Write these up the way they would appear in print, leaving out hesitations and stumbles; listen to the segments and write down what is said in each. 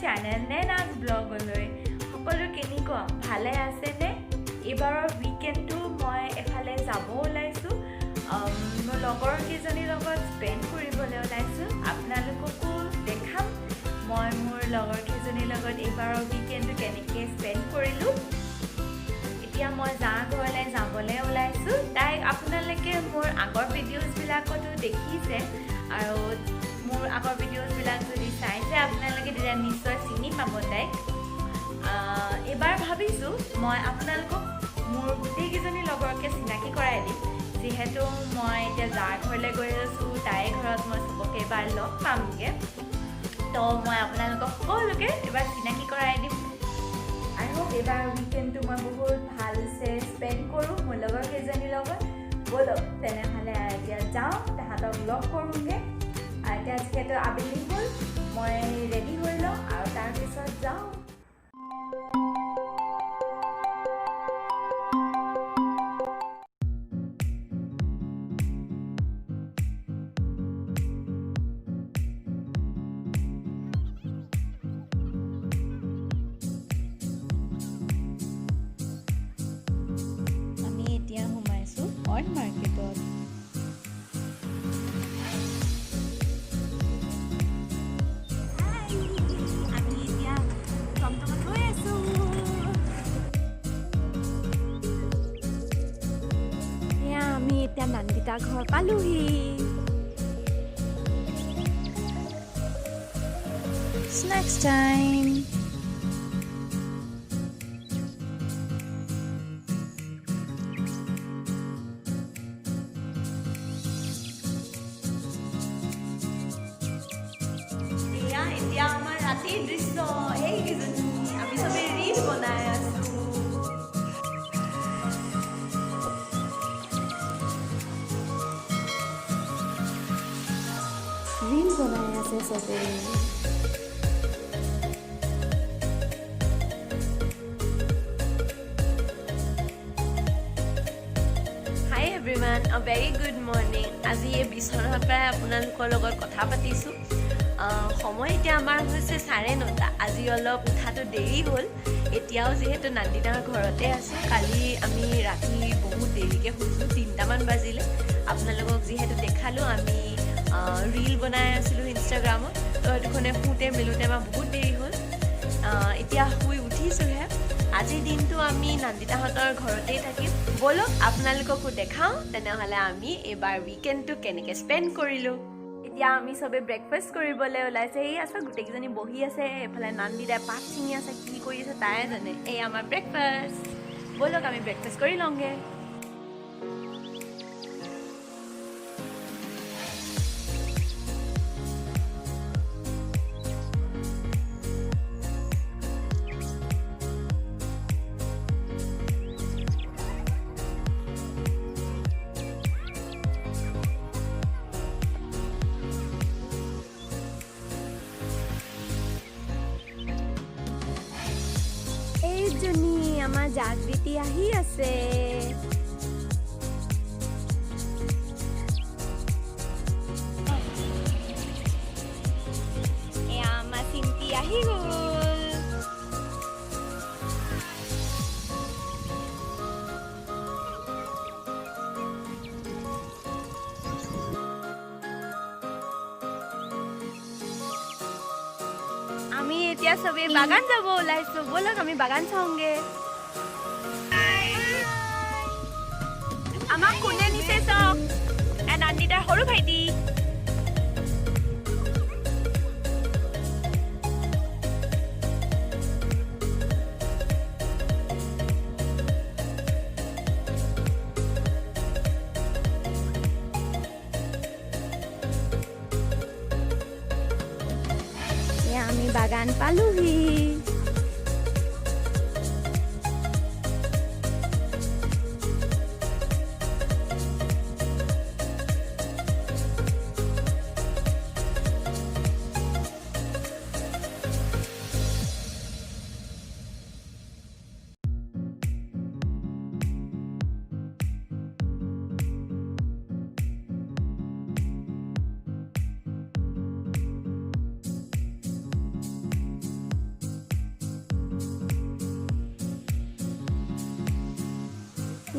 channel Naina's blog লৈ সকলো কেনেকুৱা ভালে আছে নে এবাৰৰ উইকেণ্ডটো মই এফালে যাব ওলাইছো মোৰ লগৰ কেজনীৰ লগত স্পেন্ড কৰিবলৈ ওলাইছো আপোনালোককো দেখাম মই মোৰ লগৰ কেজনীৰ লগত এবাৰৰ উইকেণ্ডটো কেনেকৈ স্পেন্ড কৰিলো এতিয়া মই ঘৰলৈ যাবলৈ ওলাইছো তাই আপোনালোকে মোৰ আগৰ ভিডিঅ'জ বিলাকতো দেখিছে আৰু মোৰ আগৰ ভিডিঅ'জ বিলাক যদি চাইছে আপোনালোকে তেতিয়া নিশ্চয় চিনি পাব তাইক এবাৰ ভাবিছো মই আপোনালোকক মোৰ গোটেইকেইজনী লগৰকে চিনাকি কৰাই দিম যিহেতু মই এতিয়া ঘৰলৈ গৈ আছো তাই ঘৰত মই সবকে এবাৰ লগ পামগে তো মই আপোনালোকক সকলোকে এবাৰ চিনাকি কৰাই দিম I hope এবাৰ উইকেণ্ডটো মই বহুত ভালছে স্পেন্ড কৰোঁ মোৰ লগৰ কেইজনীৰ লগত বলক তেনেহ'লে এতিয়া যাওঁ তাহাঁতক লগ কৰোঁগে এতিয়া যিহেতু আবেলি হ'ল মই ৰেডি হৈ লওঁ আৰু তাৰপিছত যাওঁ মাৰ্কেটত আমি এতিয়া টমটমত গৈ আছো এয়া আমি এতিয়া নন্দিতাৰ ঘৰ পালোহি স্নেক্স টাইম আমাৰ ৰাতিৰ দৃশ্য এইকেইজনী আমি সবে ৰীল বনাই আছো ৰীল বনাই আছে সবে হাই এভৰিৱান আ ভেৰি গুড মৰ্নিং আজি এই বিচনাৰ পৰাই আপোনালোকৰ লগত কথা পাতিছোঁ সময় এতিয়া আমাৰ হৈছে 9:30 আজি অলপ উঠাটো দেৰি হ'ল এতিয়াও যিহেতু নন্দিতাৰ ঘৰতে আছো কালি আমি ৰাতি বহুত দেৰিকৈ শুইছোঁ 3টামান বাজিলে আপোনালোকক যিহেতু দেখালোঁ আমি ৰীল বনাই আছিলোঁ ইনষ্টাগ্ৰামত তো সেইটোখনে শুওঁতে মেলোঁতে আমাৰ বহুত দেৰি হ'ল এতিয়া শুই উঠিছোঁহে আজিৰ দিনটো আমি নন্দিতাহঁতৰ ঘৰতেই থাকিম ব'লক আপোনালোককো দেখাওঁ তেনেহ'লে আমি এইবাৰ উইকেণ্ডটো কেনেকৈ স্পেণ্ড কৰিলোঁ এতিয়া আমি সবে ব্ৰেকফাষ্ট কৰিবলৈ ওলাইছে এই আছে গোটেইকেইজনী বহি আছে এফালে নন্দিতাই পাত ছিঙি আছে কি কৰি আছে তাই জানে এই আমাৰ ব্ৰেকফাষ্ট ব'লক আমি ব্ৰেকফাষ্ট কৰি লওঁগে এইজনী আমাৰ জাগৃতি আহি আছে এয়া আমাৰ চিম্পি আহি গ'ল আমি এতিয়া সবে বাগান যাব ওলাইছো বলক আমি বাগান চাওঁগে আমাক কোনে নিছে চাওক নন্দিতাৰ সৰু ভাইটি আমি বাগান পালোহি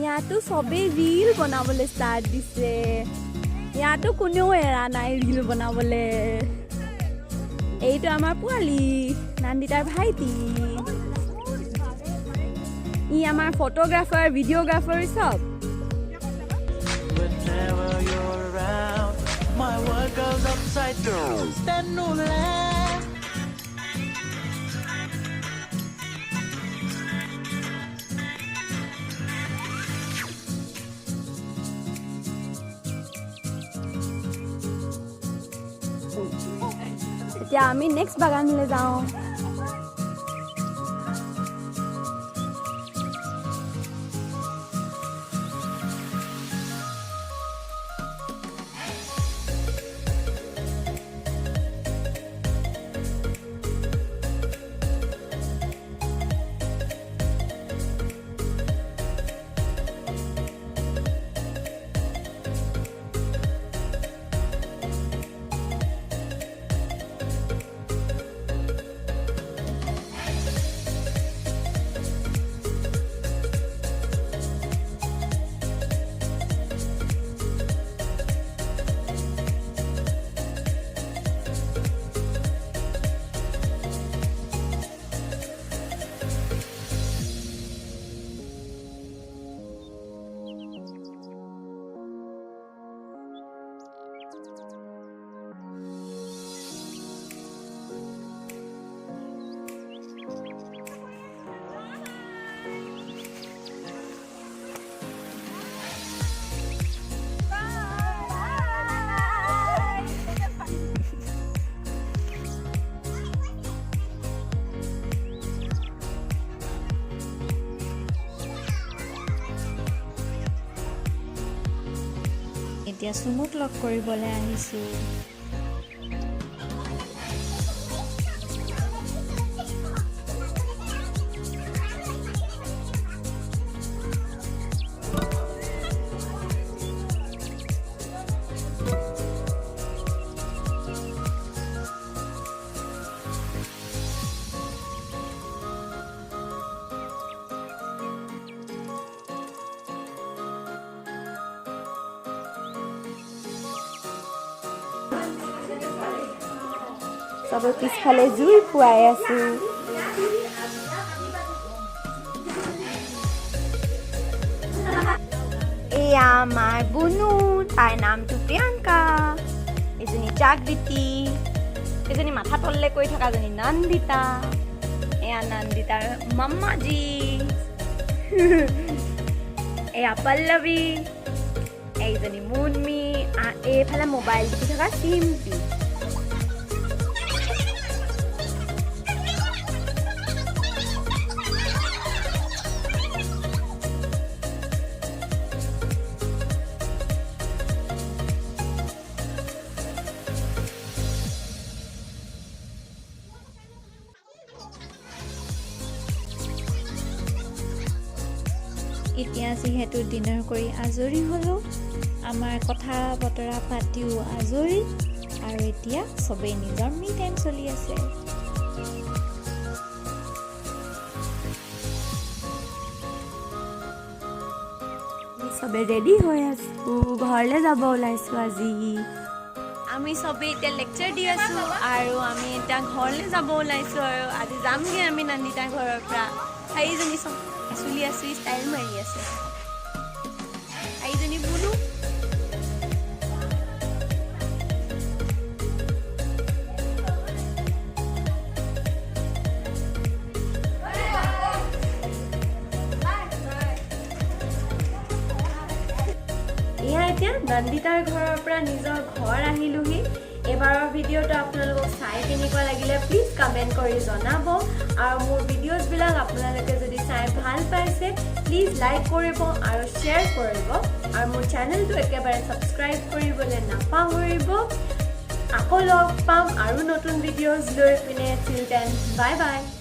ইয়াতো সবেই ৰীল বনাবলৈ ষ্টাৰ্ট দিছে ইয়াতো কোনেও এৰা নাই ৰীল বনাবলৈ এইটো আমাৰ পোৱালি নান্দিতাৰ ভাইটি ই আমাৰ ফটোগ্ৰাফাৰ ভিডিঅ'গ্ৰাফাৰ সব My world goes upside down. Stand no land. এতিয়া আমি নেক্সট বাগানলৈ যাওঁ এতিয়া সুমুক লগ কৰিবলৈ আহিছোঁ সবে পিছফালে জুই ফুৱাই আছো এয়া আমাৰ বুনু তাইৰ নামটো প্ৰিয়ংকা এজনী জাগৃতি এজনী মাথা তললে কৈ থকাজনী নন্দিতা এয়া নন্দিতাৰ মাম্মাজি এয়া পল্লৱী এইজনী মুনমি এইফালে মোবাইল টিপি থকা চিম্পি এতিয়া যিহেতু ডিনাৰ কৰি আজৰি হ'লোঁ আমাৰ কথা বতৰা পাতিও আজৰি আৰু এতিয়া সবেই নিজৰ মি টাইম চলি আছে সবে ৰেডি হৈ আছো ঘৰলৈ যাব ওলাইছো আজি আমি সবেই এতিয়া লেকচাৰ দি আছোঁ আৰু আমি এতিয়া ঘৰলৈ যাব ওলাইছোঁ আৰু আজি যামগৈ আমি নন্দিতাৰ ঘৰৰ পৰা চাৰিজনী চুলি আছোঁ ষ্টাইল মাৰি আছে চাৰিজনী বুনু এয়া এতিয়া নন্দিতাৰ ঘৰৰ পৰা নিজৰ ঘৰ আহিলোহি এবাৰৰ ভিডিঅ'টো আপোনালোকক চাই কেনেকুৱা লাগিলে প্লিজ কমেণ্ট কৰি জনাব আৰু মোৰ ভিডিঅ'ছবিলাক আপোনালোকে যদি চাই ভাল পাইছে প্লিজ লাইক কৰিব আৰু শ্বেয়াৰ কৰিব আৰু মোৰ চেনেলটো একেবাৰে ছাবস্ক্ৰাইব কৰিবলৈ নাপাহৰিব আকৌ লগ পাম আৰু নতুন ভিডিঅ'ছ লৈ পিনে টিল দেন বাই বাই